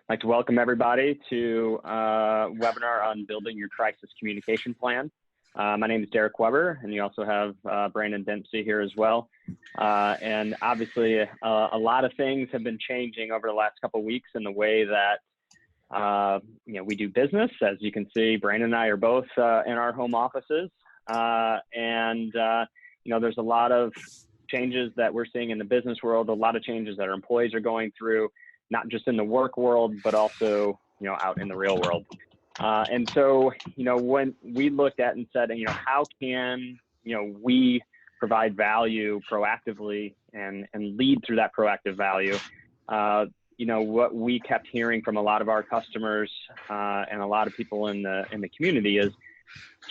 I'd like to welcome everybody to a webinar on building your crisis communication plan. My name is Derek Weber, and you also have Brandon Dempsey here as well. And obviously, a lot of things have been changing over the last couple of weeks in the way that we do business. As you can see, Brandon and I are both in our home offices, there's a lot of changes that we're seeing in the business world, a lot of changes that our employees are going through, not just in the work world, but also, out in the real world. And so, when we looked at and said, how can, we provide value proactively and lead through that proactive value, what we kept hearing from a lot of our customers and a lot of people in the community is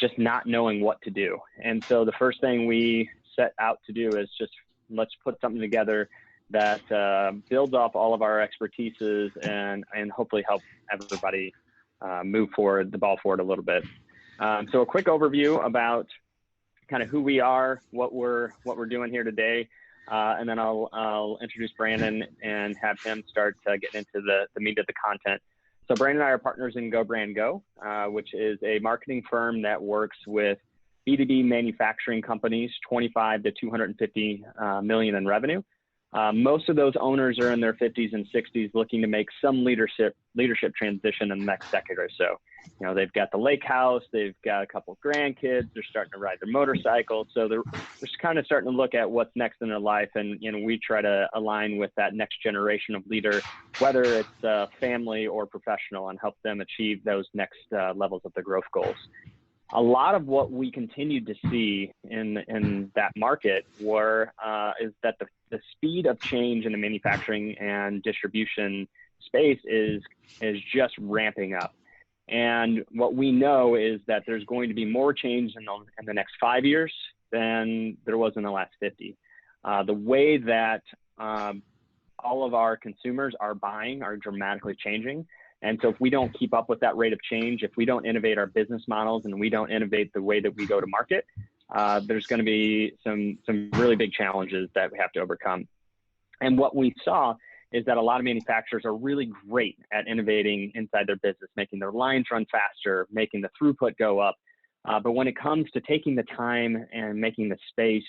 just not knowing what to do. And so the first thing we set out to do is just let's put something together that builds off all of our expertises and hopefully help everybody move the ball forward a little bit. So a quick overview about kind of who we are, what we're doing here today, and then I'll introduce Brandon and have him start getting into the meat of the content. So Brandon and I are partners in Go Brand Go, which is a marketing firm that works with B2B manufacturing companies, 25 to 250 million in revenue. Most of those owners are in their 50s and 60s looking to make some leadership transition in the next decade or so. They've got the lake house, they've got a couple of grandkids, they're starting to ride their motorcycles. So they're just kind of starting to look at what's next in their life. And, we try to align with that next generation of leader, whether it's family or professional, and help them achieve those next levels of their growth goals. A lot of what we continued to see in that market is that the speed of change in the manufacturing and distribution space is just ramping up. And what we know is that there's going to be more change in the next 5 years than there was in the last 50. The way that all of our consumers are buying are dramatically changing. And so if we don't keep up with that rate of change, if we don't innovate our business models and we don't innovate the way that we go to market, there's going to be some really big challenges that we have to overcome. And what we saw is that a lot of manufacturers are really great at innovating inside their business, making their lines run faster, making the throughput go up. But when it comes to taking the time and making the space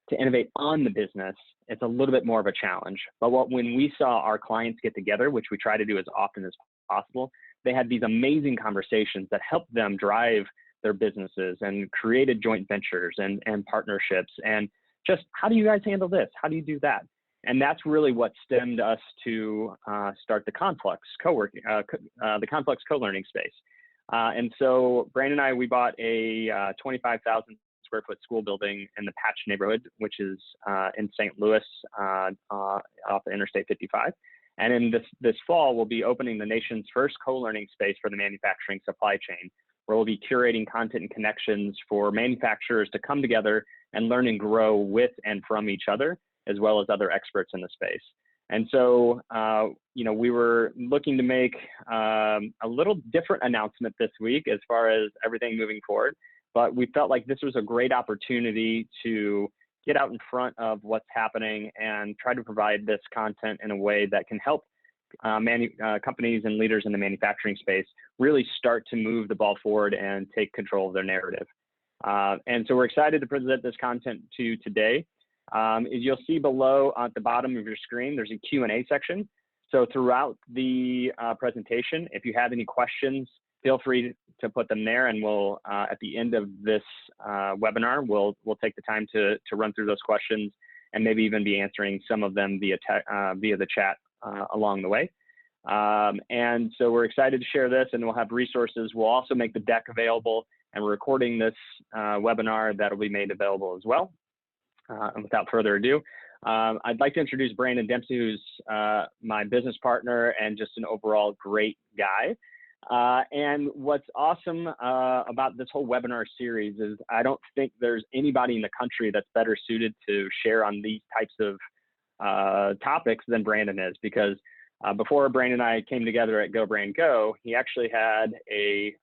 to innovate on the business, it's a little bit more of a challenge. But when we saw our clients get together, which we try to do as often as possible, they had these amazing conversations that helped them drive their businesses and created joint ventures and partnerships. And just, how do you guys handle this? How do you do that? And that's really what stemmed us to start the Conflux co-working, the Conflux co-learning space. And so Brandon and I, we bought a 25,000 square foot school building in the Patch neighborhood, which is in St. Louis off of Interstate 55. And in this fall, we'll be opening the nation's first co-learning space for the manufacturing supply chain, where we'll be curating content and connections for manufacturers to come together and learn and grow with and from each other, as well as other experts in the space. And so, we were looking to make a little different announcement this week as far as everything moving forward, but we felt like this was a great opportunity to get out in front of what's happening and try to provide this content in a way that can help companies and leaders in the manufacturing space really start to move the ball forward and take control of their narrative. And so we're excited to present this content to you today. As you'll see below at the bottom of your screen, there's a Q&A section. So throughout the presentation, if you have any questions, feel free to put them there, and we'll at the end of this webinar, we'll take the time to run through those questions and maybe even be answering some of them via the chat along the way. And so we're excited to share this, and we'll have resources. We'll also make the deck available, and we're recording this webinar that'll be made available as well. And without further ado, I'd like to introduce Brandon Dempsey, who's my business partner and just an overall great guy. And what's awesome about this whole webinar series is I don't think there's anybody in the country that's better suited to share on these types of topics than Brandon is, because before Brandon and I came together at Go Brand Go, he actually had a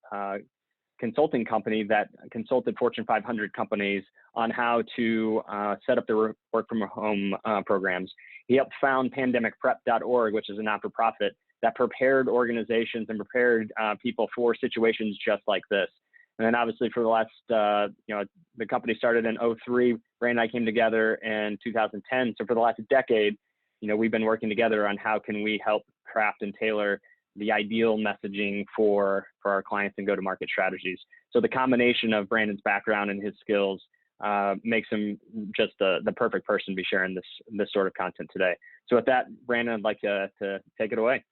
consulting company that consulted Fortune 500 companies on how to set up their work from home programs. He helped found pandemicprep.org, which is a not-for-profit that prepared organizations and prepared people for situations just like this. And then obviously for the last, the company started in '03. Brandon and I came together in 2010. So for the last decade, we've been working together on how can we help craft and tailor the ideal messaging for our clients and go-to-market strategies. So the combination of Brandon's background and his skills makes him just the perfect person to be sharing this sort of content today. So with that, Brandon, I'd like to take it away.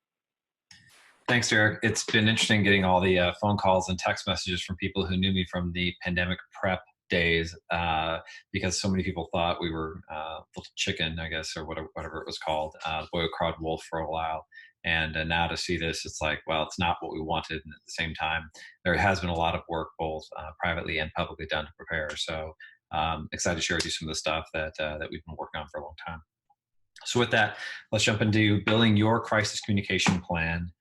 Thanks, Derek. It's been interesting getting all the phone calls and text messages from people who knew me from the pandemic prep days, because so many people thought we were little chicken, I guess, or whatever it was called, boy who cried wolf for a while. And now to see this, it's like, well, it's not what we wanted. And at the same time, there has been a lot of work, both privately and publicly, done to prepare. So excited to share with you some of the stuff that we've been working on for a long time. So with that, let's jump into building your crisis communication plan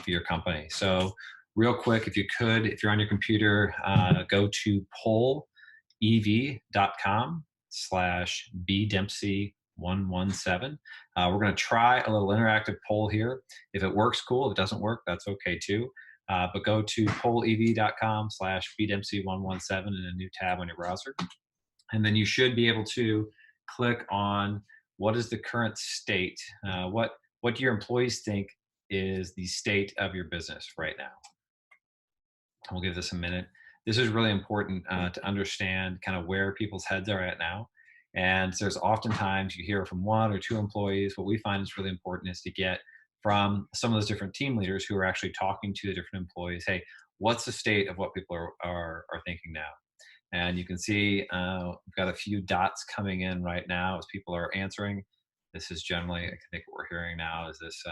for your company. So real quick, if you're on your computer, go to pollev.com/bdempsey117. We're going to try a little interactive poll here. If it works, cool. If it doesn't work, that's okay too. But go to pollev.com/bdempsey117 in a new tab on your browser. And then you should be able to click on what is the current state. What do your employees think is the state of your business right now? We'll give this a minute. This is really important to understand kind of where people's heads are at now. And there's oftentimes you hear from one or two employees. What we find is really important is to get from some of those different team leaders who are actually talking to the different employees, hey, what's the state of what people are thinking now? And you can see we've got a few dots coming in right now as people are answering. This is generally, I think what we're hearing now is this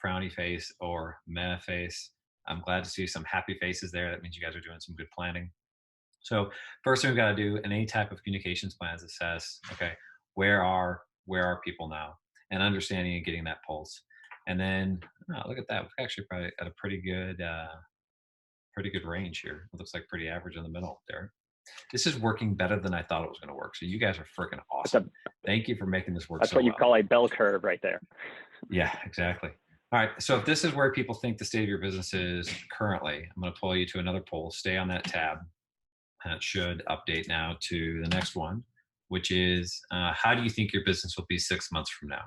frowny face or meh face. I'm glad to see some happy faces there. That means you guys are doing some good planning. So first thing we've got to do in any type of communications plan is assess, okay, where are people now, and understanding and getting that pulse. And then look at that, we've actually probably at a pretty good range here. It looks like pretty average in the middle there. This is working better than I thought it was going to work. So you guys are freaking awesome. Thank you for making this work. That's so what you call a bell curve right there. Yeah, exactly. All right. So if this is where people think the state of your business is currently, I'm going to pull you to another poll. Stay on that tab. And it should update now to the next one, which is how do you think your business will be 6 months from now?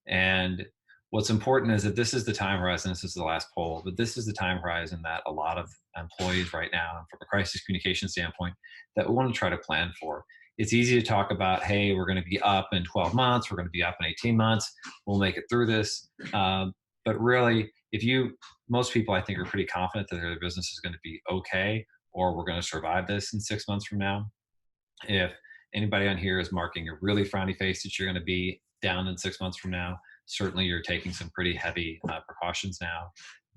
And what's important is that this is the time horizon. This is the last poll, but this is the time horizon that a lot of employees right now, from a crisis communication standpoint, that we want to try to plan for. It's easy to talk about, hey, we're going to be up in 12 months. We're going to be up in 18 months. We'll make it through this. But really, most people, I think, are pretty confident that their business is going to be okay, or we're going to survive this in 6 months from now. If anybody on here is marking a really frowny face that you're going to be down in 6 months from now, certainly you're taking some pretty heavy precautions now.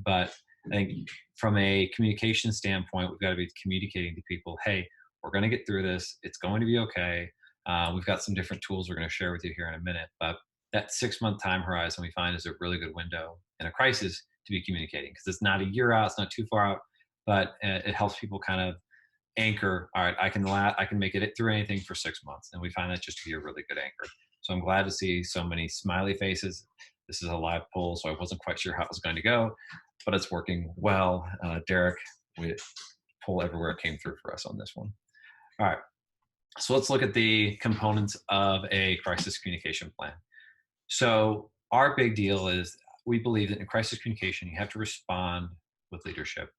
But I think from a communication standpoint, we've got to be communicating to people, hey, we're going to get through this. It's going to be okay. We've got some different tools we're going to share with you here in a minute. But that 6 month time horizon we find is a really good window in a crisis to be communicating, because it's not a year out, it's not too far out, but it helps people kind of anchor. All right, I can make it through anything for 6 months, and we find that just to be a really good anchor. So I'm glad to see so many smiley faces. This is a live poll, so I wasn't quite sure how it was going to go, but it's working well. Derek, we poll everywhere came through for us on this one. All right, so let's look at the components of a crisis communication plan. So our big deal is we believe that in crisis communication, you have to respond with leadership.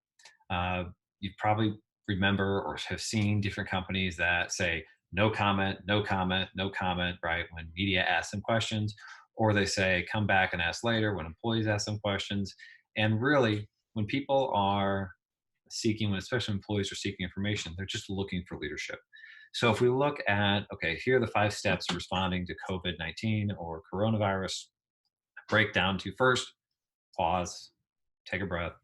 You probably remember or have seen different companies that say, no comment, no comment, no comment, right? When media asks them questions, or they say, come back and ask later when employees ask them questions. And really, when people are seeking, especially employees are seeking information, they're just looking for leadership. So if we look at, okay, here are the 5 steps of responding to COVID-19 or coronavirus, break down to first, pause, take a breath,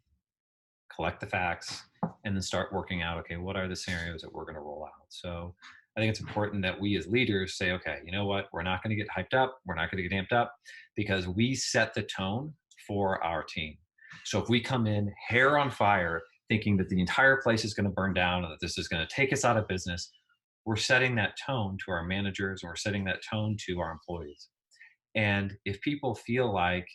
collect the facts, and then start working out, okay, what are the scenarios that we're going to roll out? So I think it's important that we as leaders say, okay, you know what, we're not going to get hyped up, we're not going to get amped up, because we set the tone for our team. So if we come in hair on fire, thinking that the entire place is going to burn down and that this is going to take us out of business, we're setting that tone to our managers, and we're setting that tone to our employees. And if people feel like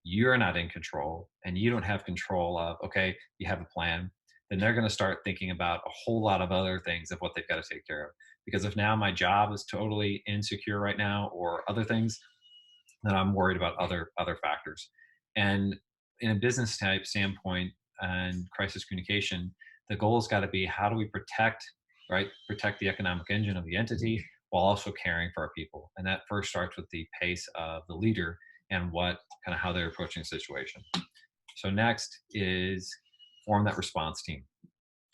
you're not in control and you don't have control of, okay, you have a plan, then they're going to start thinking about a whole lot of other things of what they've got to take care of. Because if now my job is totally insecure right now or other things, then I'm worried about other factors. And in a business type standpoint and crisis communication, the goal has got to be how do we protect, right? Protect the economic engine of the entity while also caring for our people. And that first starts with the pace of the leader and what kind of how they're approaching the situation. So next is form that response team.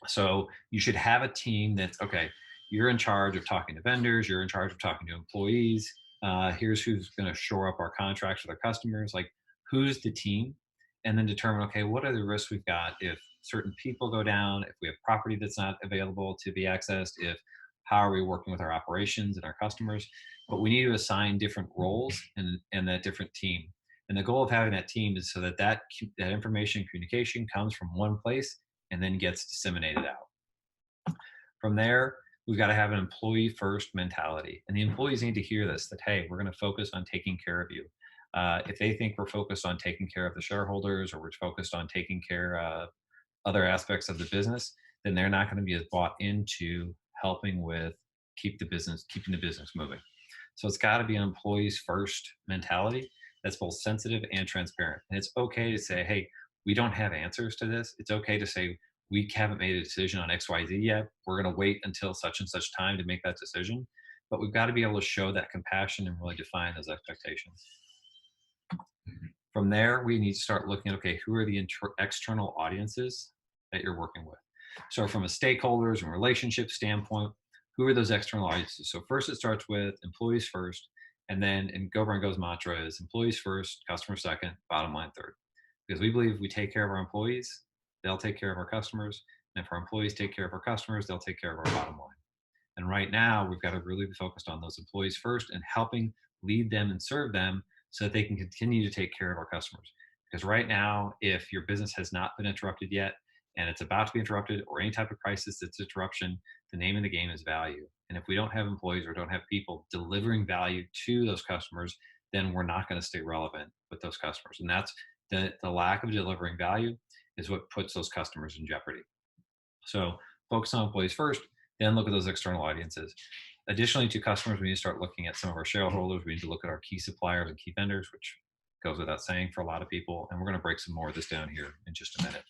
So you should have a team that's okay. You're in charge of talking to vendors. You're in charge of talking to employees. Here's who's going to shore up our contracts with our customers. Like, who's the team, and then determine okay, what are the risks we've got if certain people go down, if we have property that's not available to be accessed, if how are we working with our operations and our customers. But we need to assign different roles and that different team. And the goal of having that team is so that information communication comes from one place and then gets disseminated out. From there, we've got to have an employee first mentality. And the employees need to hear this that, hey, we're going to focus on taking care of you. If they think we're focused on taking care of the shareholders or we're focused on taking care of other aspects of the business, then they're not going to be as bought into helping with keeping the business moving. So it's got to be an employees first mentality that's both sensitive and transparent. And it's okay to say, hey, we don't have answers to this. It's okay to say, we haven't made a decision on XYZ yet. We're going to wait until such and such time to make that decision. But we've got to be able to show that compassion and really define those expectations. From there, we need to start looking at, okay, who are the external audiences that you're working with? So from a stakeholders and relationship standpoint, who are those external audiences? So first it starts with employees first, and then in Go Brand Go's mantra is employees first, customer second, bottom line third. Because we believe if we take care of our employees, they'll take care of our customers. And if our employees take care of our customers, they'll take care of our bottom line. And right now, we've got to really be focused on those employees first and helping lead them and serve them so that they can continue to take care of our customers. Because right now, if your business has not been interrupted yet and it's about to be interrupted or any type of crisis that's interruption, the name of the game is value. And if we don't have employees or don't have people delivering value to those customers, then we're not going to stay relevant with those customers. And that's the lack of delivering value is what puts those customers in jeopardy. So focus on employees first, then look at those external audiences. Additionally to customers, we need to start looking at some of our shareholders. We need to look at our key suppliers and key vendors, which goes without saying for a lot of people. And we're going to break some more of this down here in just a minute.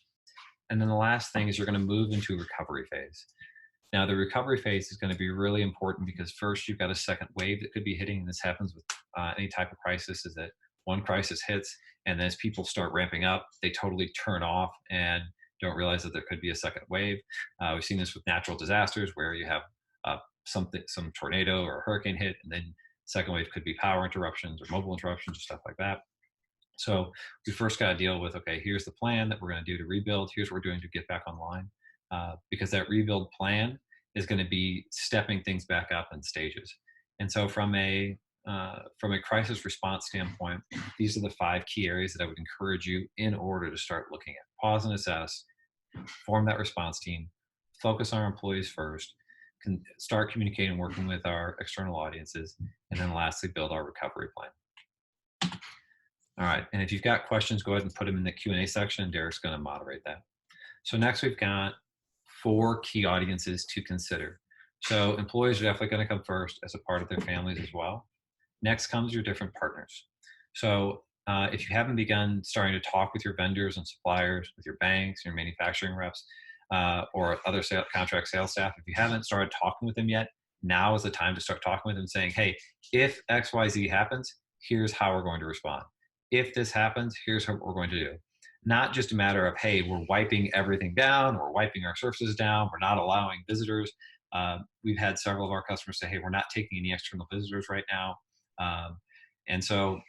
And then the last thing is you're going to move into a recovery phase. Now, the recovery phase is going to be really important because first you've got a second wave that could be hitting. And this happens with any type of crisis, is that one crisis hits and then as people start ramping up, they totally turn off and don't realize that there could be a second wave. We've seen this with natural disasters where you have some tornado or a hurricane hit, and then second wave could be power interruptions or mobile interruptions or stuff like that. So we first got to deal with, okay, here's the plan that we're going to do to rebuild. Here's what we're doing to get back online. Because that rebuild plan is going to be stepping things back up in stages. And so from a crisis response standpoint, these are the 5 key areas that I would encourage you in order to start looking at. Pause and assess, form that response team, focus on our employees first, start communicating and working with our external audiences, and then lastly, build our recovery plan. All right, and if you've got questions, go ahead and put them in the Q&A section, and Derek's going to moderate that. So next we've got 4 key audiences to consider. So employees are definitely going to come first as a part of their families as well. Next comes your different partners. So if you haven't begun starting to talk with your vendors and suppliers, with your banks, your manufacturing reps, or other contract sales staff, if you haven't started talking with them yet, now is the time to start talking with them saying, hey, if XYZ happens, here's how we're going to respond. If this happens, here's what we're going to do. Not just a matter of, hey, we're wiping everything down, we're wiping our services down, we're not allowing visitors. We've had several of our customers say, hey, we're not taking any external visitors right now. And so I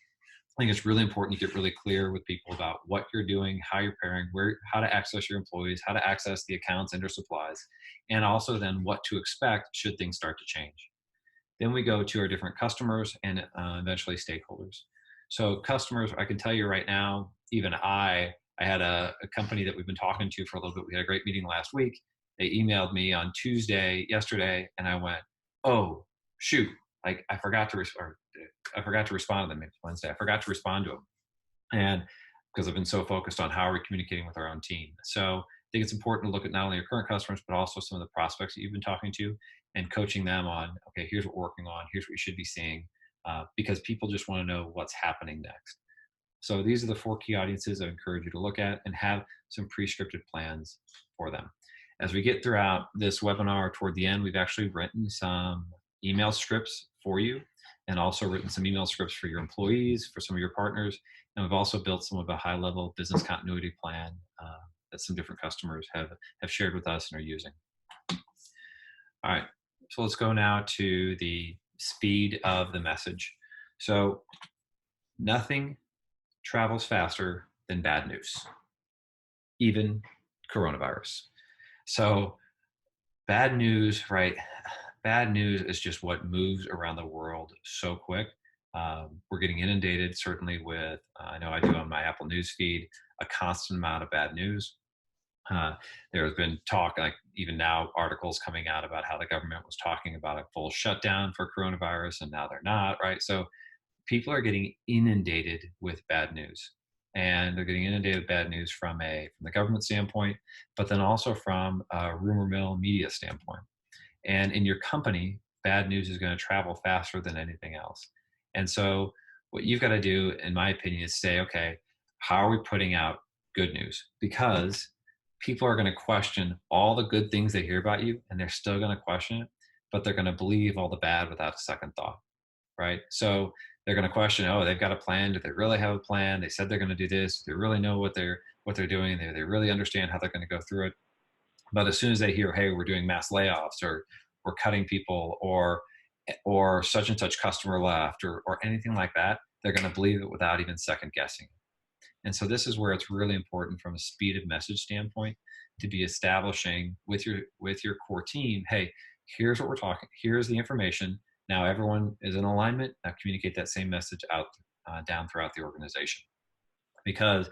think it's really important to get really clear with people about what you're doing, how you're pairing, how to access your employees, how to access the accounts and their supplies, and also then what to expect should things start to change. Then we go to our different customers and eventually stakeholders. So customers, I can tell you right now, even I had a company that we've been talking to for a little bit. We had a great meeting last week. They emailed me on yesterday, and I went, oh, shoot, like I forgot to respond to them. Maybe Wednesday. I forgot to respond to them. And because I've been so focused on how are we communicating with our own team. So I think it's important to look at not only your current customers, but also some of the prospects that you've been talking to and coaching them on, okay, here's what we're working on, here's what you should be seeing, because people just want to know what's happening next. So these are the 4 key audiences I encourage you to look at and have some pre-scripted plans for them. As we get throughout this webinar toward the end, we've actually written some email scripts for you and also written some email scripts for your employees, for some of your partners. And we've also built some of a high level business continuity plan that some different customers have shared with us and are using. All right, so let's go now to the speed of the message. So nothing travels faster than bad news, even coronavirus. So bad news, right? Bad news is just what moves around the world so quick. We're getting inundated, certainly with, I know I do on my Apple News feed, a constant amount of bad news. There has been talk, like even now, articles coming out about how the government was talking about a full shutdown for coronavirus, and now they're not, right? So people are getting inundated with bad news, and they're getting inundated with bad news from the government standpoint, but then also from a rumor mill media standpoint. And in your company, bad news is going to travel faster than anything else. And so what you've got to do, in my opinion, is say, okay, how are we putting out good news? Because people are going to question all the good things they hear about you, and they're still going to question it, but they're going to believe all the bad without a second thought, right? So they're going to question, oh, they've got a plan. Do they really have a plan? They said they're going to do this. Do they really know what they're doing? They really understand how they're going to go through it. But as soon as they hear, hey, we're doing mass layoffs, or we're cutting people, or such and such customer left, or anything like that, they're going to believe it without even second guessing. And so this is where it's really important from a speed of message standpoint to be establishing with your core team, hey, here's what we're talking, here's the information. Now everyone is in alignment. Now communicate that same message out down throughout the organization. Because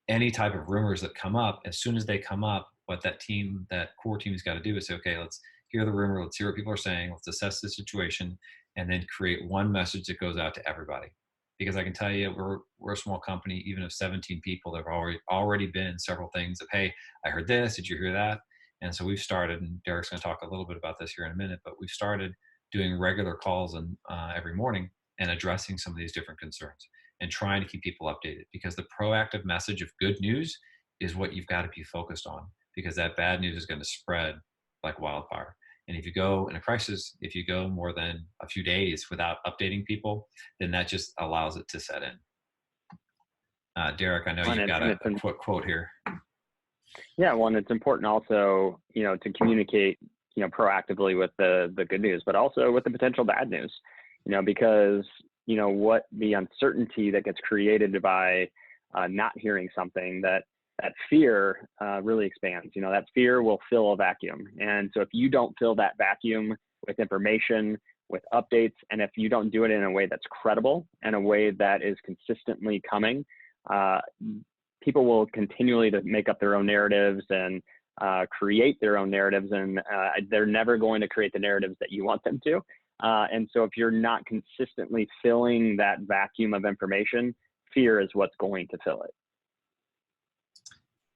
any type of rumors that come up, as soon as they come up, what that core team has got to do is say, okay, let's hear the rumor, let's hear what people are saying, let's assess the situation, and then create one message that goes out to everybody. Because I can tell you, we're a small company, even of 17 people, there have already been several things of, hey, I heard this, did you hear that? And so we've started, and Derek's going to talk a little bit about this here in a minute, but we've started doing regular calls every morning and addressing some of these different concerns and trying to keep people updated, because the proactive message of good news is what you've got to be focused on, because that bad news is going to spread like wildfire. And if you go in a crisis, if you go more than a few days without updating people, then that just allows it to set in. Derek, I know you've got a quick quote here. Yeah, well, and it's important also, to communicate, proactively with the good news, but also with the potential bad news, because, what the uncertainty that gets created by not hearing something, that fear really expands. That fear will fill a vacuum. And so if you don't fill that vacuum with information, with updates, and if you don't do it in a way that's credible and a way that is consistently coming, people will continually to make up their own narratives and create their own narratives, and they're never going to create the narratives that you want them to. And so if you're not consistently filling that vacuum of information, fear is what's going to fill it.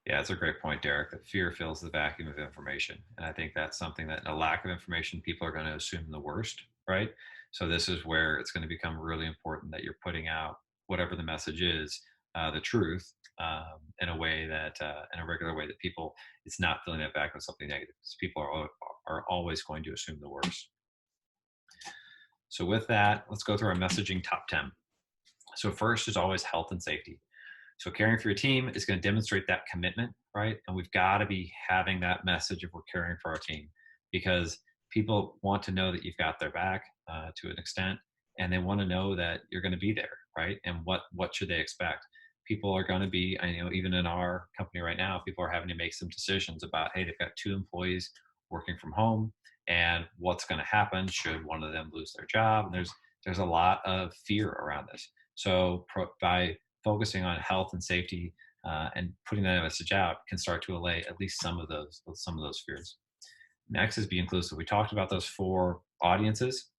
Yeah, that's a great point, Derek, that fear fills the vacuum of information. And I think that's something that in a lack of information, people are going to assume the worst, right? So this is where it's going to become really important that you're putting out whatever the message is, the truth, in a way that, in a regular way that people, it's not filling that vacuum with something negative, because people are always going to assume the worst. So with that, let's go through our messaging top 10. So first is always health and safety. So caring for your team is going to demonstrate that commitment, right? And we've got to be having that message if we're caring for our team, because people want to know that you've got their back to an extent, and they want to know that you're going to be there, right? And what should they expect? People are going to be, even in our company right now, people are having to make some decisions about, hey, they've got 2 employees working from home, and what's going to happen should one of them lose their job. And there's a lot of fear around this. So by focusing on health and safety and putting that message out can start to allay at least some of those fears. Next is be inclusive. We talked about those 4 audiences,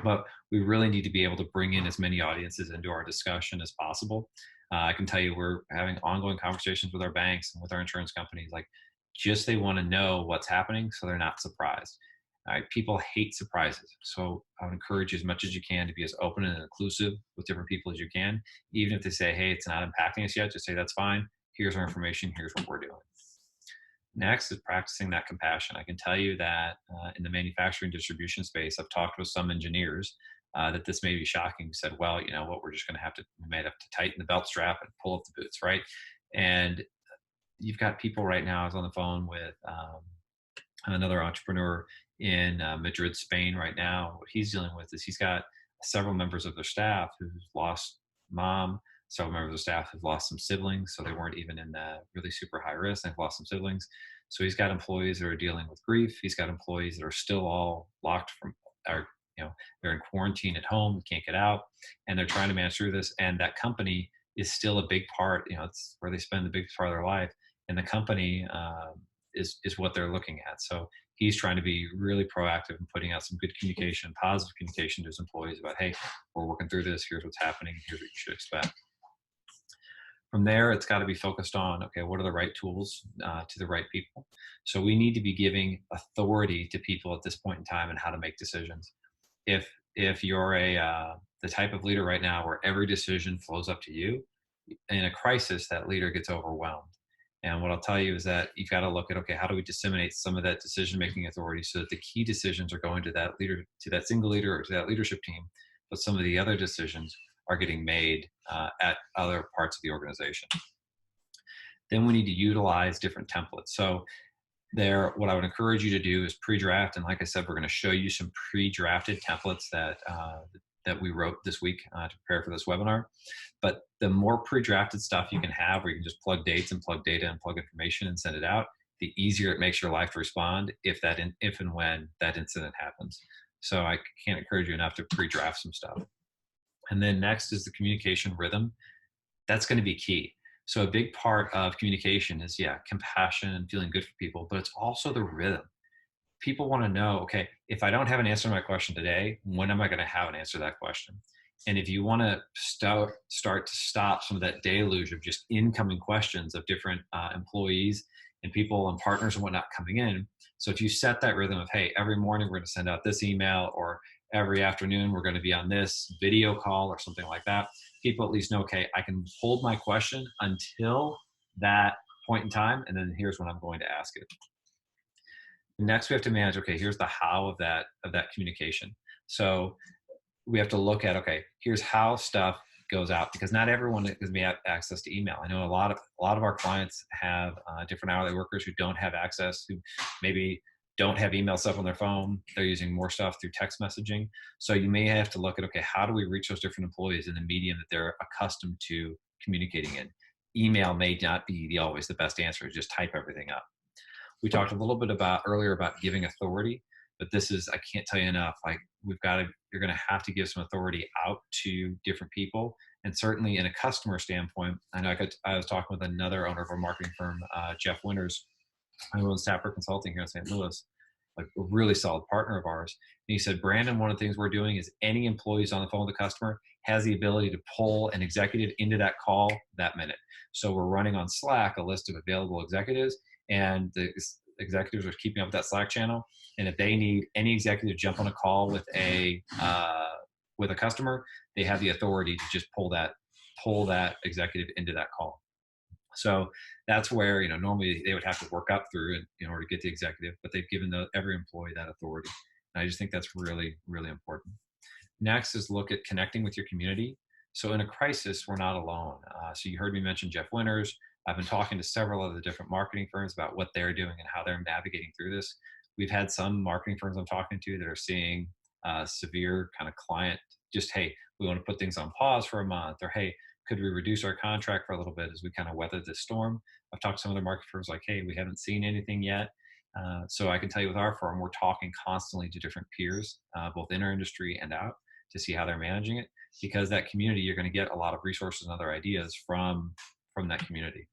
but we really need to be able to bring in as many audiences into our discussion as possible. I can tell you we're having ongoing conversations with our banks and with our insurance companies. Like, just they want to know what's happening so they're not surprised. All right, people hate surprises. So I would encourage you as much as you can to be as open and inclusive with different people as you can. Even if they say, hey, it's not impacting us yet, just say, that's fine. Here's our information. Here's what we're doing. Next is practicing that compassion. I can tell you that in the manufacturing distribution space, I've talked with some engineers that this may be shocking. Said, well, you know what, we're just going to have to, we might have to tighten the belt strap and pull up the boots, right? And you've got people right now. I was on the phone with another entrepreneur in Madrid, Spain right now. What he's dealing with is he's got several members of their staff who've lost mom, several members of the staff have lost some siblings, so they weren't even in the really super high risk. They've lost some siblings. So he's got employees that are dealing with grief. He's got employees that are still all locked from, or, you know, they're in quarantine at home, can't get out, and they're trying to manage through this. And that company is still a big part, you know, it's where they spend the biggest part of their life. And the company is what they're looking at. So he's trying to be really proactive and putting out some good communication, positive communication to his employees about, hey, we're working through this. Here's what's happening. Here's what you should expect. From there, it's got to be focused on, okay, what are the right tools to the right people? So we need to be giving authority to people at this point in time and how to make decisions. If you're the type of leader right now where every decision flows up to you, in a crisis, that leader gets overwhelmed. And what I'll tell you is that you've got to look at, okay, how do we disseminate some of that decision-making authority so that the key decisions are going to that leader, to that single leader or to that leadership team, but some of the other decisions are getting made at other parts of the organization. Then we need to utilize different templates. So there, what I would encourage you to do is pre-draft. And like I said, we're going to show you some pre-drafted templates that we wrote this week to prepare for this webinar. But the more pre-drafted stuff you can have, where you can just plug dates and plug data and plug information and send it out, the easier it makes your life to respond if and when that incident happens. So I can't encourage you enough to pre-draft some stuff. And then next is the communication rhythm. That's going to be key. So a big part of communication is, yeah, compassion and feeling good for people, but it's also the rhythm. People want to know, okay, if I don't have an answer to my question today, when am I going to have an answer to that question? And if you want to start to stop some of that deluge of just incoming questions of different employees and people and partners and whatnot coming in. So if you set that rhythm of, hey, every morning we're going to send out this email, or every afternoon we're going to be on this video call or something like that, people at least know, okay, I can hold my question until that point in time, and then here's when I'm going to ask it. Next, we have to manage, okay, here's the how of that communication. So we have to look at, okay, here's how stuff goes out, because not everyone is going to have access to email. I know a lot of our clients have different hourly workers who don't have access, who maybe don't have email stuff on their phone. They're using more stuff through text messaging. So you may have to look at, okay, how do we reach those different employees in the medium that they're accustomed to communicating in? Email may not be always the best answer. Just type everything up. We talked a little bit earlier about giving authority, but this is, I can't tell you enough. Like, you're going to have to give some authority out to different people. And certainly in a customer standpoint, I know I was talking with another owner of a marketing firm, Jeff Winters, who owns Tapper Consulting here in St. Louis, like a really solid partner of ours. And he said, Brandon, one of the things we're doing is any employees on the phone with the customer has the ability to pull an executive into that call that minute. So we're running on Slack a list of available executives, and the executives are keeping up with that Slack channel. And if they need any executive to jump on a call with a customer, they have the authority to just pull that executive into that call. So that's where, you know, normally they would have to work up through it in order to get the executive, but they've given every employee that authority. And I just think that's really, really important. Next is look at connecting with your community. So in a crisis, we're not alone. So you heard me mention Jeff Winters. I've been talking to several of the different marketing firms about what they're doing and how they're navigating through this. We've had some marketing firms I'm talking to that are seeing severe kind of client, just, hey, we want to put things on pause for a month, or hey, could we reduce our contract for a little bit as we kind of weather this storm? I've talked to some other market firms like, hey, we haven't seen anything yet. So I can tell you with our firm, we're talking constantly to different peers, both in our industry and out, to see how they're managing it, because that community, you're going to get a lot of resources and other ideas from that community.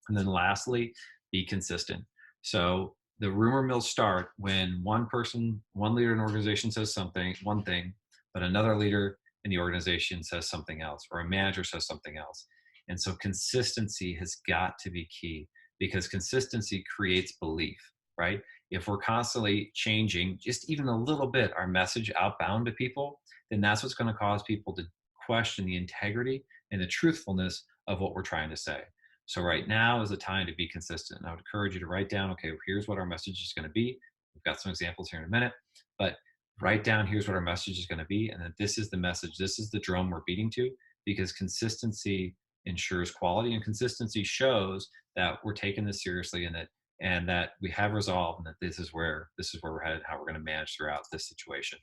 And then lastly, be consistent. So the rumor mills start when one leader in an organization says one thing, but another leader in the organization says something else, or a manager says something else. And so consistency has got to be key, because consistency creates belief, right? If we're constantly changing just even a little bit our message outbound to people, then that's what's going to cause people to question the integrity and the truthfulness of what we're trying to say. So right now is the time to be consistent. And I would encourage you to write down, okay, here's what our message is going to be. We've got some examples here in a minute, but write down, here's what our message is going to be. And then this is the message. This is the drum we're beating to, because consistency ensures quality, and consistency shows that we're taking this seriously, and that we have resolve, and that this is where we're headed, how we're going to manage throughout this situation.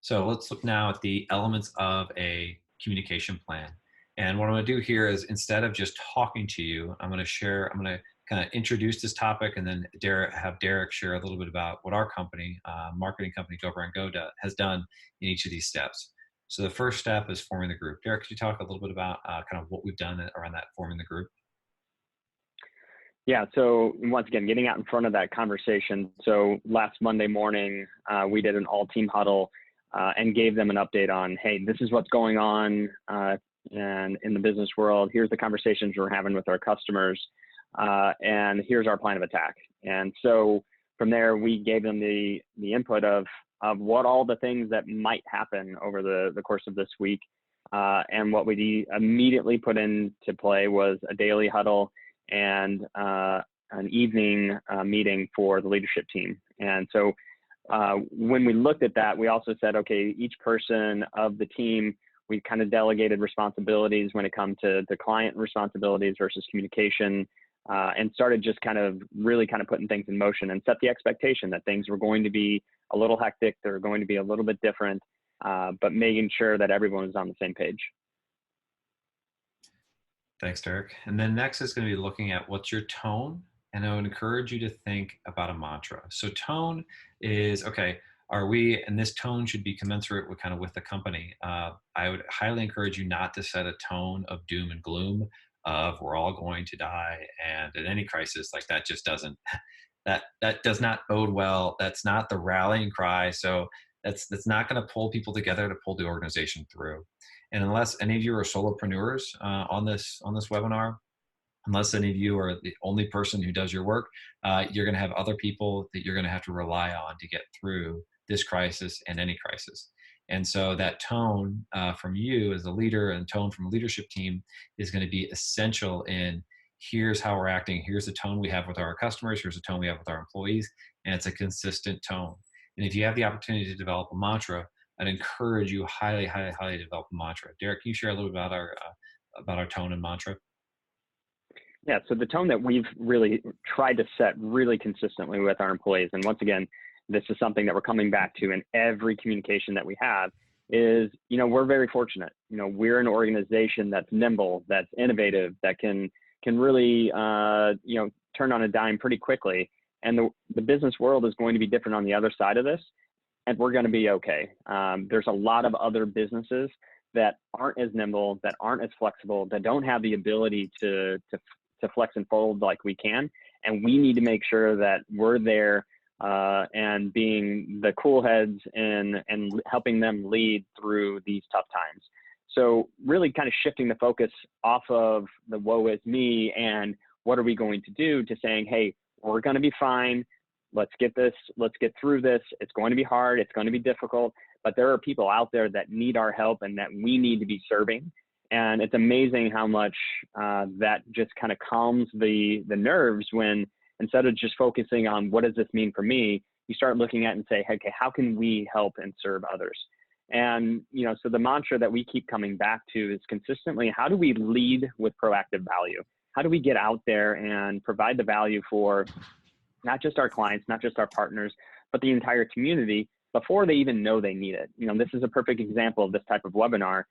So let's look now at the elements of a communication plan. And what I'm going to do here is, instead of just talking to you, I'm going to kind of introduce this topic, and then have Derek share a little bit about what our company, marketing company, Go Brand Go, has done in each of these steps. So the first step is forming the group. Derek, could you talk a little bit about kind of what we've done around that, forming the group? Yeah, so once again, getting out in front of that conversation. So last Monday morning, we did an all-team huddle and gave them an update on, hey, this is what's going on and in the business world. Here's the conversations we're having with our customers, and here's our plan of attack. And so from there, we gave them the input of what all the things that might happen over the course of this week. And what we immediately put into play was a daily huddle and an evening meeting for the leadership team. And so when we looked at that, we also said, okay, each person of the team, we kind of delegated responsibilities when it comes to the client responsibilities versus communication, and started just really putting things in motion, and set the expectation that things were going to be a little hectic, they're going to be a little bit different, but making sure that everyone is on the same page. Thanks, Derek. And then next is going to be looking at what's your tone. And I would encourage you to think about a mantra. So tone is, okay, and this tone should be commensurate with the company. I would highly encourage you not to set a tone of doom and gloom, of we're all going to die, and at any crisis, like that just doesn't, that does not bode well. That's not the rallying cry. So that's not going to pull people together to pull the organization through. And unless any of you are solopreneurs on this webinar, unless any of you are the only person who does your work, you're going to have other people that you're going to have to rely on to get through this crisis and any crisis. And so that tone from you as a leader, and tone from a leadership team, is going to be essential in, here's how we're acting, here's the tone we have with our customers, here's the tone we have with our employees, and it's a consistent tone. And if you have the opportunity to develop a mantra, I'd encourage you highly, highly, highly to develop a mantra. Derek, can you share a little bit about our tone and mantra? Yeah, so the tone that we've really tried to set really consistently with our employees, and once again, this is something that we're coming back to in every communication that we have, is, we're very fortunate. We're an organization that's nimble, that's innovative, that can really, turn on a dime pretty quickly. And the business world is going to be different on the other side of this, and we're going to be okay. There's a lot of other businesses that aren't as nimble, that aren't as flexible, that don't have the ability to flex and fold like we can. And we need to make sure that we're there and being the cool heads and helping them lead through these tough times. So really kind of shifting the focus off of the woe is me and what are we going to do, to saying, hey, we're going to be fine. Let's get through this. It's going to be hard. It's going to be difficult, but there are people out there that need our help and that we need to be serving. And it's amazing how much that just kind of calms the nerves when, instead of just focusing on what does this mean for me, you start looking at and say, okay, how can we help and serve others? And, so the mantra that we keep coming back to is consistently, how do we lead with proactive value? How do we get out there and provide the value for not just our clients, not just our partners, but the entire community before they even know they need it? This is a perfect example of this type of webinar.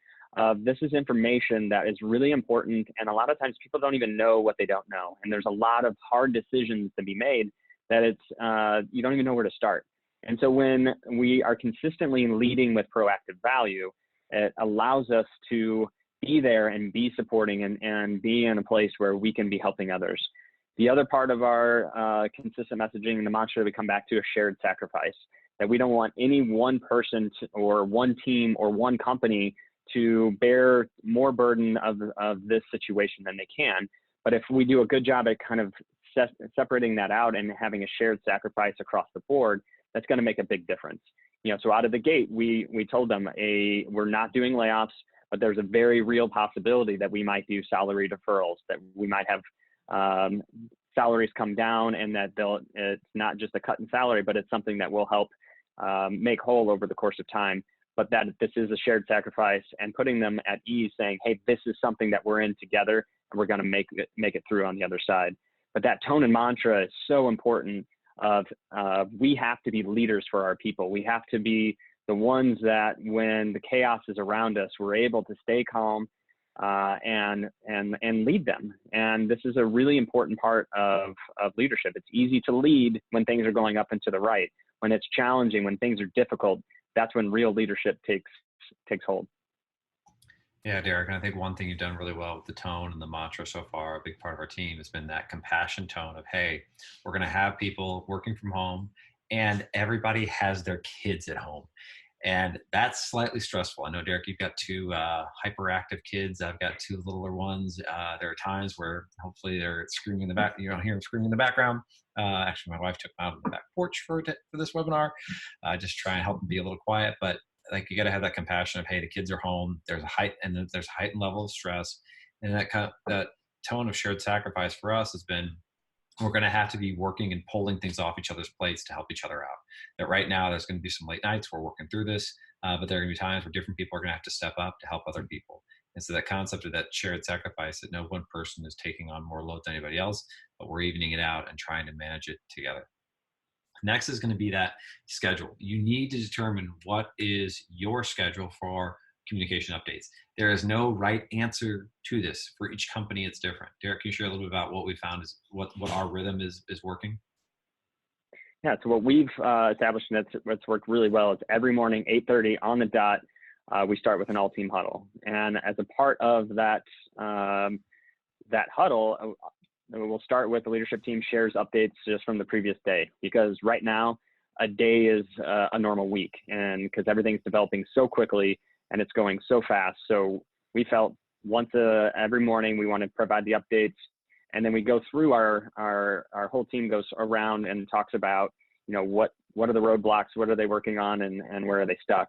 This is information that is really important, and a lot of times people don't even know what they don't know. And there's a lot of hard decisions to be made that you don't even know where to start. And so when we are consistently leading with proactive value, it allows us to be there and be supporting and be in a place where we can be helping others. The other part of our consistent messaging and the mantra we come back to is shared sacrifice, that we don't want any one person or one team or one company to bear more burden of this situation than they can. But if we do a good job at kind of separating that out and having a shared sacrifice across the board, that's going to make a big difference. So out of the gate, we told them we're not doing layoffs, but there's a very real possibility that we might do salary deferrals, that we might have salaries come down, and that it's not just a cut in salary, but it's something that will help make whole over the course of time. But that this is a shared sacrifice, and putting them at ease, saying, hey, this is something that we're in together, and we're going to make it through on the other side. But that tone and mantra is so important. We have to be leaders for our people. We have to be the ones that when the chaos is around us, we're able to stay calm and lead them. And this is a really important part of leadership. It's easy to lead when things are going up and to the right. When it's challenging, when things are difficult, that's when real leadership takes hold. Yeah, Derek, and I think one thing you've done really well with the tone and the mantra so far, a big part of our team, has been that compassion tone of, hey, we're going to have people working from home and everybody has their kids at home. And that's slightly stressful. I know, Derek, you've got two hyperactive kids. I've got two littler ones. There are times where hopefully they're screaming in the back. You don't hear them screaming in the background. Actually, my wife took them out on the back porch for this webinar. Just try and help them be a little quiet. But like, you got to have that compassion of, hey, the kids are home. There's a heightened level of stress, and that tone of shared sacrifice for us has been, we're going to have to be working and pulling things off each other's plates to help each other out. That right now there's going to be some late nights, we're working through this, but there are going to be times where different people are going to have to step up to help other people. And so that concept of that shared sacrifice, that no one person is taking on more load than anybody else, but we're evening it out and trying to manage it together. Next is going to be that schedule. You need to determine what is your schedule for communication updates. There is no right answer to this. For each company, it's different. Derek, can you share a little bit about what we found is what our rhythm is working? Yeah, so what we've established, and that's worked really well, is every morning, 8:30 on the dot, we start with an all-team huddle. And as a part of that huddle, we'll start with the leadership team shares updates just from the previous day, because right now a day is a normal week, and because everything's developing so quickly and it's going so fast. So we felt once every morning we want to provide the updates, and then we go through our whole team goes around and talks about, what are the roadblocks, what are they working on, and where are they stuck.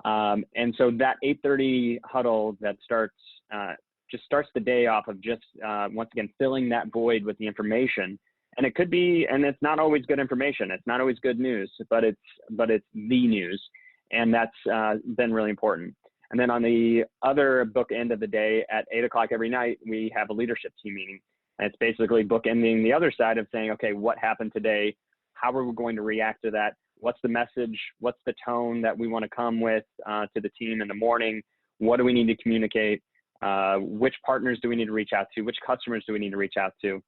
And so that 8:30 huddle that starts the day off of just once again filling that void with the information. And it could be, and it's not always good information, it's not always good news, but it's the news, and that's been really important. And then on the other book end of the day at 8 o'clock every night, we have a leadership team meeting, and it's basically bookending the other side of saying, okay, what happened today? How are we going to react to that? What's the message? What's the tone that we want to come with to the team in the morning? What do we need to communicate? Which partners do we need to reach out to? Which customers do we need to reach out to?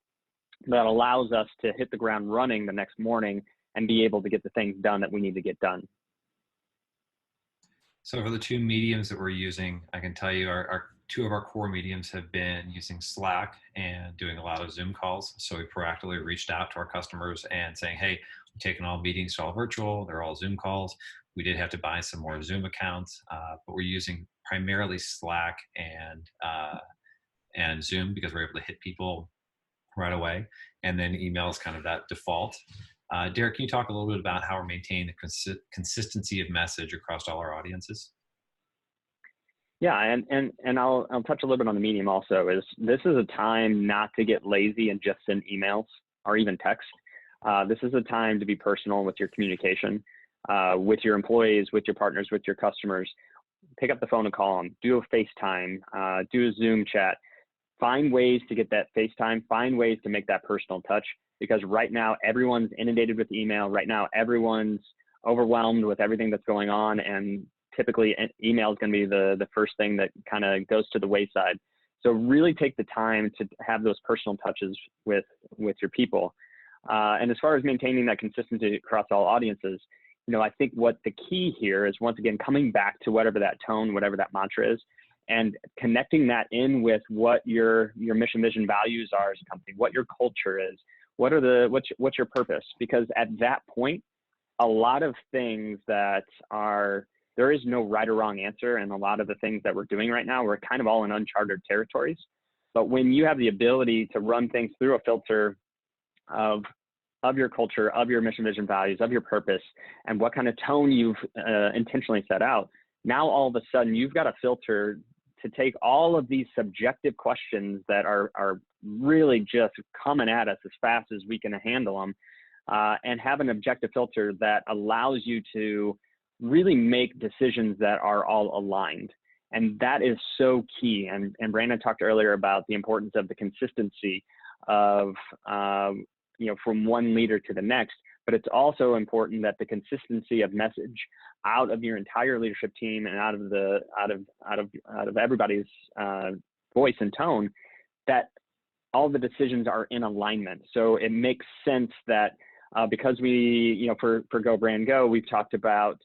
That allows us to hit the ground running the next morning and be able to get the things done that we need to get done. So for the two mediums that we're using, I can tell you our two of our core mediums have been using Slack and doing a lot of Zoom calls. So we proactively reached out to our customers and saying, hey, we're taking all meetings to all virtual. They're all Zoom calls. We did have to buy some more Zoom accounts, but we're using primarily Slack and Zoom because we're able to hit people right away. And then email is kind of that default. Derek, can you talk a little bit about how we're maintaining the consistency of message across all our audiences? Yeah, and I'll touch a little bit on the medium also. This is a time not to get lazy and just send emails or even text. This is a time to be personal with your communication, with your employees, with your partners, with your customers. Pick up the phone and call them. Do a FaceTime. Do a Zoom chat. Find ways to get that FaceTime. Find ways to make that personal touch, because right now everyone's inundated with email. Right now everyone's overwhelmed with everything that's going on, and typically email is going to be the first thing that kind of goes to the wayside. So really take the time to have those personal touches with your people. And as far as maintaining that consistency across all audiences, I think what the key here is, once again, coming back to whatever that tone, whatever that mantra is, and connecting that in with what your mission, vision, values are as a company, what your culture is, what's your purpose? Because at that point, a lot of things that are there is no right or wrong answer. And a lot of the things that we're doing right now, we're kind of all in uncharted territories. But when you have the ability to run things through a filter of your culture, of your mission, vision, values, of your purpose, and what kind of tone you've intentionally set out, now all of a sudden you've got a filter to take all of these subjective questions that are really just coming at us as fast as we can handle them, and have an objective filter that allows you to really make decisions that are all aligned. And that is so key. And Brandon talked earlier about the importance of the consistency of, from one leader to the next, but it's also important that the consistency of message out of your entire leadership team and out of everybody's voice and tone, that all the decisions are in alignment. So it makes sense that because we, for Go Brand Go, we've talked about,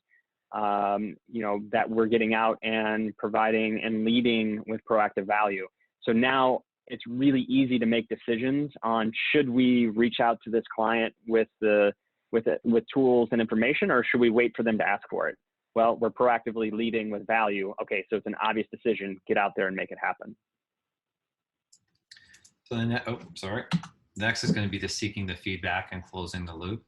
that we're getting out and providing and leading with proactive value. So now it's really easy to make decisions on, should we reach out to this client with tools and information, or should we wait for them to ask for it? Well, we're proactively leading with value. Okay, so it's an obvious decision. Get out there and make it happen. So then, next is going to be the seeking the feedback and closing the loop.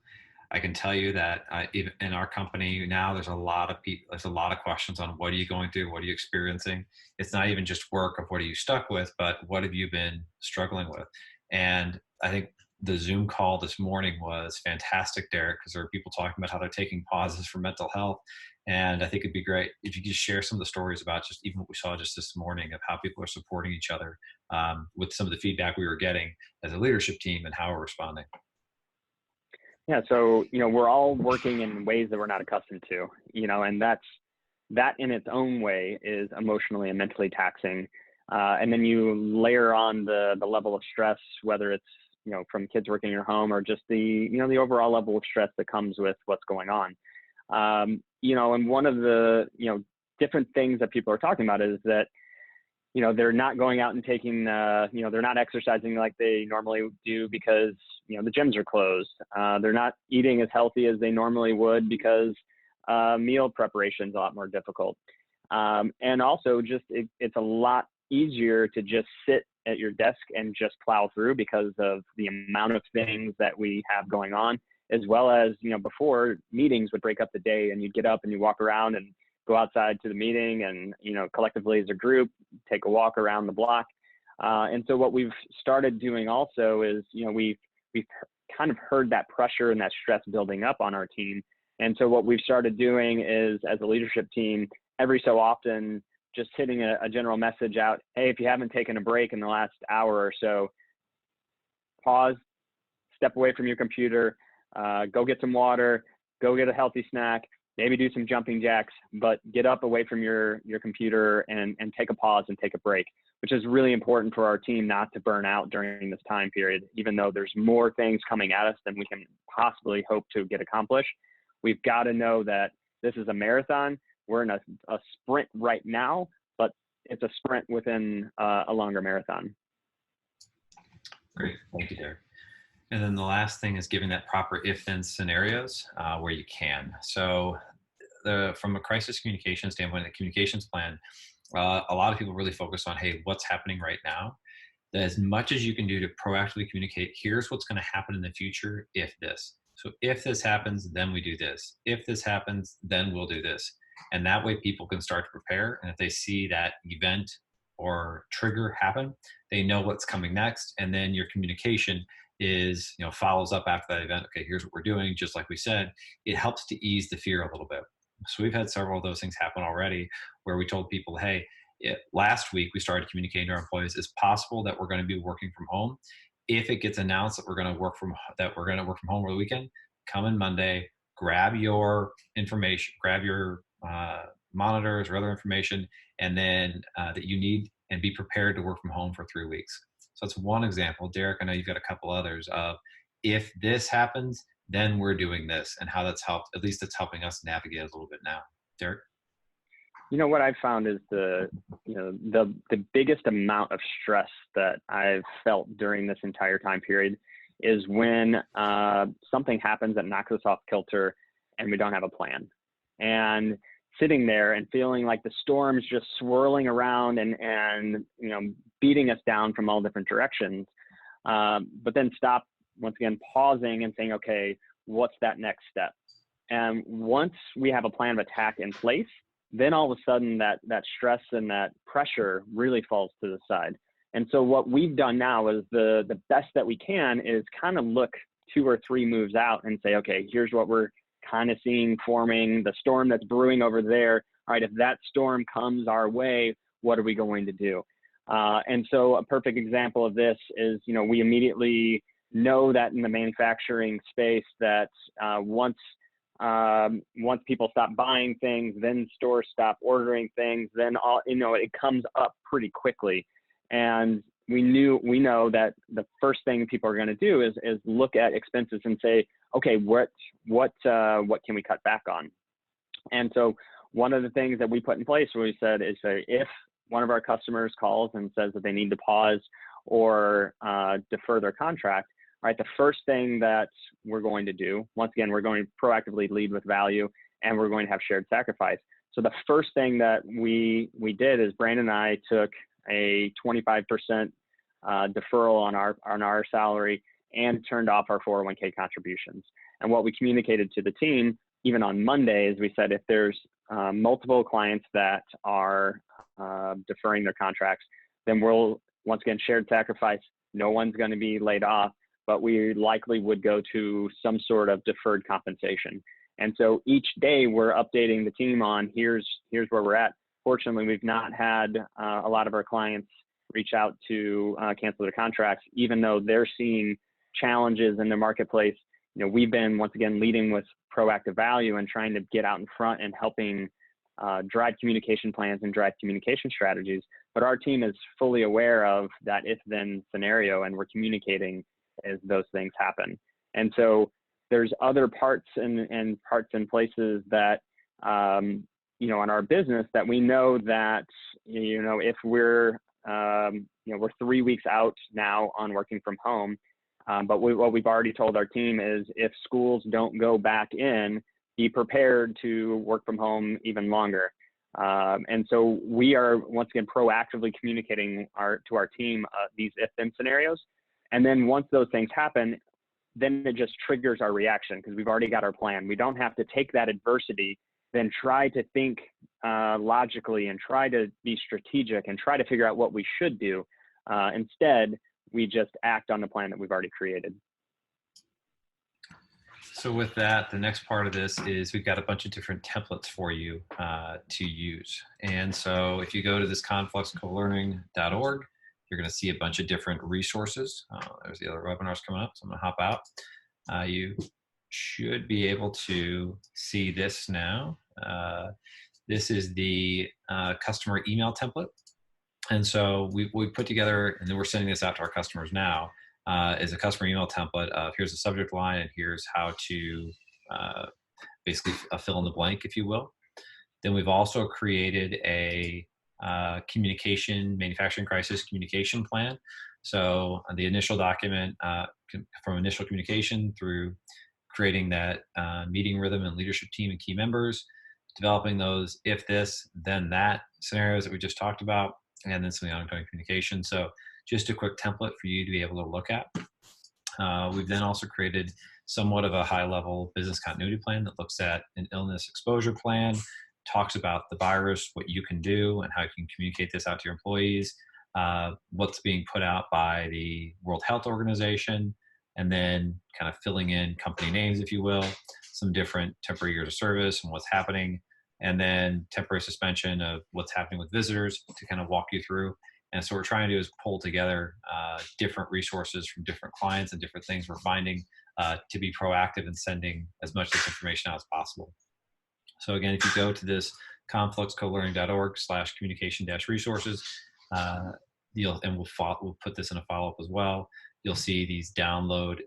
I can tell you that even in our company now, there's a lot of questions on, what are you going through? What are you experiencing? It's not even just work of what are you stuck with, but what have you been struggling with? And I think the Zoom call this morning was fantastic, Derek, because there are people talking about how they're taking pauses for mental health. And I think it'd be great if you could share some of the stories about just even what we saw just this morning of how people are supporting each other with some of the feedback we were getting as a leadership team and how we're responding. Yeah, so we're all working in ways that we're not accustomed to, and that in its own way is emotionally and mentally taxing. And then you layer on the level of stress, whether it's from kids working in your home, or just the the overall level of stress that comes with what's going on. And one of the different things that people are talking about is that they're not going out and taking, they're not exercising like they normally do because, the gyms are closed. They're not eating as healthy as they normally would because meal preparation is a lot more difficult. And also just, it's a lot easier to just sit at your desk and just plow through because of the amount of things that we have going on, as well as, before, meetings would break up the day and you'd get up and you walk around and go outside to the meeting and, collectively as a group, take a walk around the block. And so what we've started doing also is, we've kind of heard that pressure and that stress building up on our team. And so what we've started doing is, as a leadership team, every so often, just hitting a general message out, hey, if you haven't taken a break in the last hour or so, pause, step away from your computer, go get some water, go get a healthy snack, maybe do some jumping jacks, but get up away from your computer and take a pause and take a break, which is really important for our team not to burn out during this time period. Even though there's more things coming at us than we can possibly hope to get accomplished, we've got to know that this is a marathon. We're in a sprint right now, but it's a sprint within a longer marathon. Great, thank you, Derek. And then the last thing is giving that proper if-then scenarios where you can. So from a crisis communication standpoint, the communications plan, a lot of people really focus on, hey, what's happening right now? As much as you can do to proactively communicate, here's what's going to happen in the future if this. So if this happens, then we do this. If this happens, then we'll do this. And that way people can start to prepare. And if they see that event or trigger happen, they know what's coming next. And then your communication is, follows up after that event. Okay, here's what we're doing. Just like we said, it helps to ease the fear a little bit. So we've had several of those things happen already where we told people, hey, last week we started communicating to our employees, it's possible that we're going to be working from home. If it gets announced that we're going to work from home over the weekend, come in Monday, grab your information, grab your monitors or other information, and then that you need, and be prepared to work from home for 3 weeks. So that's one example. Derek, I know you've got a couple others of, if this happens, then we're doing this, and how that's helped. At least it's helping us navigate a little bit now. Derek? What I've found is the biggest amount of stress that I've felt during this entire time period is when something happens that knocks us off kilter and we don't have a plan. And sitting there and feeling like the storm's just swirling around and beating us down from all different directions. But then stop, once again, pausing and saying, okay, what's that next step? And once we have a plan of attack in place, then all of a sudden that stress and that pressure really falls to the side. And so what we've done now is the best that we can is kind of look 2 or 3 moves out and say, okay, here's what we're kind of seeing forming, the storm that's brewing over there. All right, if that storm comes our way, what are we going to do? And so a perfect example of this is, we immediately know that in the manufacturing space that once people stop buying things, then stores stop ordering things, then it comes up pretty quickly. And we know that the first thing people are going to do is look at expenses and say, okay, what can we cut back on? And so one of the things that we put in place, we said, is if one of our customers calls and says that they need to pause or defer their contract, right, the first thing that we're going to do, once again, we're going to proactively lead with value, and we're going to have shared sacrifice. So the first thing that we did is Brandon and I took a 25% deferral on our salary and turned off our 401k contributions. And what we communicated to the team, even on Monday, is we said if there's multiple clients that are deferring their contracts, then we'll, once again, shared sacrifice. No one's going to be laid off, but we likely would go to some sort of deferred compensation. And so each day we're updating the team on here's where we're at. Fortunately, we've not had a lot of our clients reach out to cancel their contracts, even though they're seeing challenges in the marketplace. We've been, once again, leading with proactive value and trying to get out in front and helping drive communication plans and drive communication strategies. But our team is fully aware of that if-then scenario, and we're communicating as those things happen. And so there's other parts and places that, in our business that we know that, if we're 3 weeks out now on working from home, but what we've already told our team is if schools don't go back in, be prepared to work from home even longer. And so we are, once again, proactively communicating to our team these if-then scenarios. And then once those things happen, then it just triggers our reaction because we've already got our plan. We don't have to take that adversity, then try to think logically and try to be strategic and try to figure out what we should do. Instead, we just act on the plan that we've already created. So with that, the next part of this is we've got a bunch of different templates for you to use. And so if you go to this confluxcolearning.org, you're going to see a bunch of different resources. There's the other webinars coming up, so I'm going to hop out. You should be able to see this now. This is the customer email template. And so we put together, and then we're sending this out to our customers now, is a customer email template of here's the subject line and here's how to basically fill in the blank, if you will. Then we've also created a manufacturing crisis communication plan. So the initial document from initial communication through creating that meeting rhythm and leadership team and key members, developing those if this, then that scenarios that we just talked about, and then some of the ongoing communication. So just a quick template for you to be able to look at. We've then also created somewhat of a high-level business continuity plan that looks at an illness exposure plan, talks about the virus, what you can do, and how you can communicate this out to your employees, what's being put out by the World Health Organization, and then kind of filling in company names, if you will, some different temporary years of service and what's happening, and then temporary suspension of what's happening with visitors to kind of walk you through. And so what we're trying to do is pull together different resources from different clients and different things we're finding to be proactive in sending as much of this information out as possible. So again, if you go to this confluxcolearning.org/communication-resources, we'll put this in a follow-up as well. You'll see these download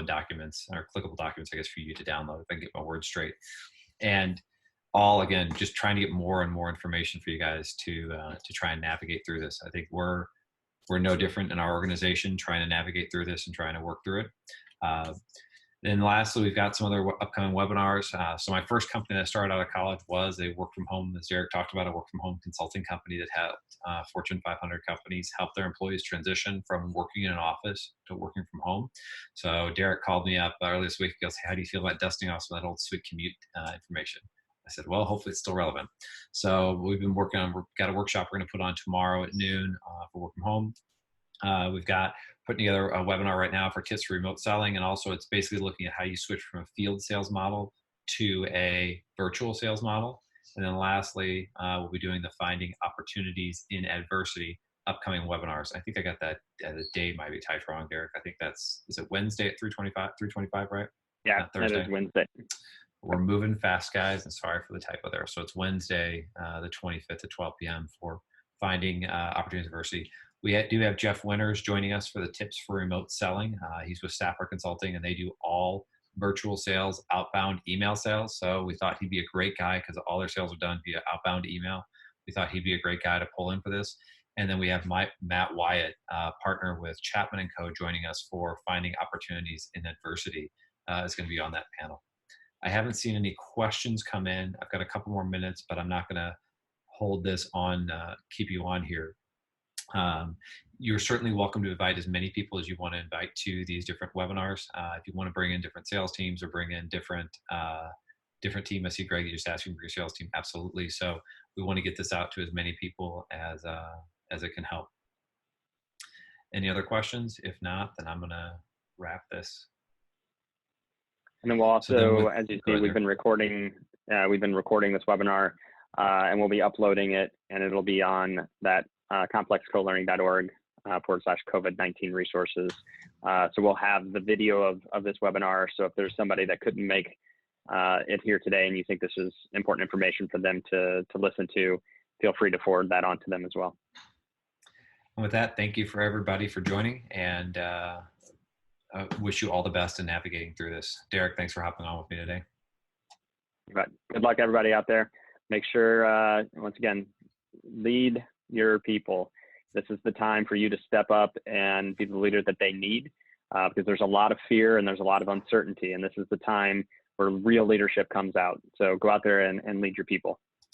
documents, or clickable documents, I guess, for you to download, if I can get my words straight. And all, again, just trying to get more and more information for you guys to try and navigate through this. I think we're no different in our organization, trying to navigate through this and trying to work through it. Then lastly, we've got some other upcoming webinars. So my first company that I started out of college was a work from home, as Derek talked about, a work from home consulting company that helped Fortune 500 companies help their employees transition from working in an office to working from home. So Derek called me up earlier this week. He goes, "Hey, how do you feel about dusting off some of that old sweet commute information?" I said, "Well, hopefully it's still relevant." So we've been working on, we've got a workshop we're going to put on tomorrow at noon for work from home. We've got putting together a webinar right now for tips for remote selling. And also it's basically looking at how you switch from a field sales model to a virtual sales model. And then lastly, we'll be doing the finding opportunities in adversity upcoming webinars. I think I got that, the date might be typed wrong, Derek. I think is it Wednesday at 3:25, right? Yeah, Not Thursday. that is Wednesday. We're moving fast, guys, and sorry for the typo there. So it's Wednesday, the 25th at 12 p.m. for finding opportunities in adversity. We do have Jeff Winters joining us for the tips for remote selling. He's with Sapper Consulting, and they do all virtual sales, outbound email sales. So we thought he'd be a great guy because all their sales are done via outbound email. We thought he'd be a great guy to pull in for this. And then we have Matt Wyatt, partner with Chapman & Co., joining us for finding opportunities in adversity. Is going to be on that panel. I haven't seen any questions come in. I've got a couple more minutes, but I'm not going to hold this on, keep you on here. You're certainly welcome to invite as many people as you want to invite to these different webinars. If you want to bring in different sales teams or bring in different team, I see Greg, you just asking for your sales team. Absolutely. So we want to get this out to as many people as it can help. Any other questions? If not, then I'm going to wrap this. And then we'll also, as you see, we've been recording this webinar, and we'll be uploading it, and it'll be on that complexcolearning.org /COVID-19 resources. So we'll have the video of this webinar. So if there's somebody that couldn't make it here today and you think this is important information for them to listen to, feel free to forward that on to them as well. And with that, thank you for everybody for joining, and wish you all the best in navigating through this. Derek, thanks for hopping on with me today. But good luck, everybody out there. Make sure, once again, lead your people. This is the time for you to step up and be the leader that they need, because there's a lot of fear and there's a lot of uncertainty, and this is the time where real leadership comes out. So go out there and lead your people.